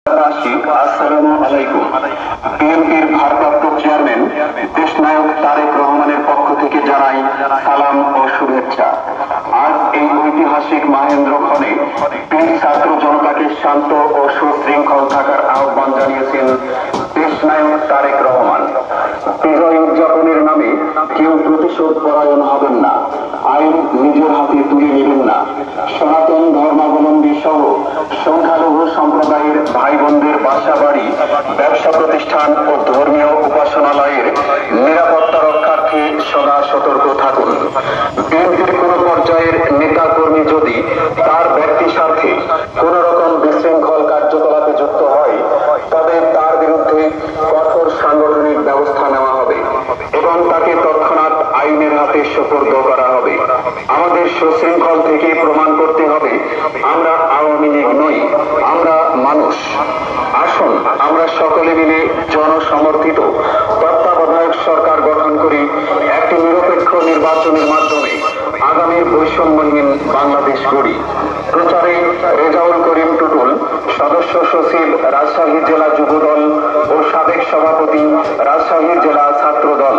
আসসালামু আলাইকুম। বিএনপির ভারপ্রাপ্ত চেয়ারম্যান দেশনায়ক তারেক রহমানের পক্ষ থেকে জানাই সালাম ও শুভেচ্ছা। আজ এই ঐতিহাসিক মাহেন্দ্রক্ষণে বীর ছাত্র জনতাকে শান্ত ও সুশৃঙ্খল থাকার আহ্বান জানিয়েছেন দেশনায়ক তারেক রহমান। বিজয় উদযাপনের নামে কেউ প্রতিশোধ পরায়ণ হবেন না, আইন নিজের হাতে তুলে নেবেন না। সনাতন ধর্মাবলম্বী সহ সংখ্যালঘু সম্প্রদায়ের ভাই বোনদের বাসা বাড়ি, ব্যবসা প্রতিষ্ঠান ও ধর্মীয় উপাসনালয়ের নিরাপত্তা রক্ষার্থে সদা সতর্ক থাকুন। বিএনপির কোন পর্যায়ের নেতা কর্মী যদি তার ব্যক্তি স্বার্থে কোন রকম বিশৃঙ্খল কার্যকলাপে যুক্ত হয়, তবে তার বিরুদ্ধে কঠোর সাংগঠনিক ব্যবস্থা নেওয়া হবে এবং তাকে তৎক্ষণাৎ আইনের হাতে সোপর্দ করা হবে। আমাদের সুশৃঙ্খল থেকে প্রমাণ করতে হবে আমরা আওয়ামী লীগ নই, আমরা মানুষ। আসুন আমরা সকলে মিলে জনসমর্থিত তত্ত্বাবধায়ক সরকার গঠন করি, একটি নিরপেক্ষ নির্বাচনের মাধ্যমে আগামীর বৈষম্যহীন বাংলাদেশ গড়ি। প্রচারে রেজাউল করিম টুটুল, সদস্য সচিব, রাজশাহী জেলা যুবদল ও সাবেক সভাপতি, রাজশাহী জেলা ছাত্র দল।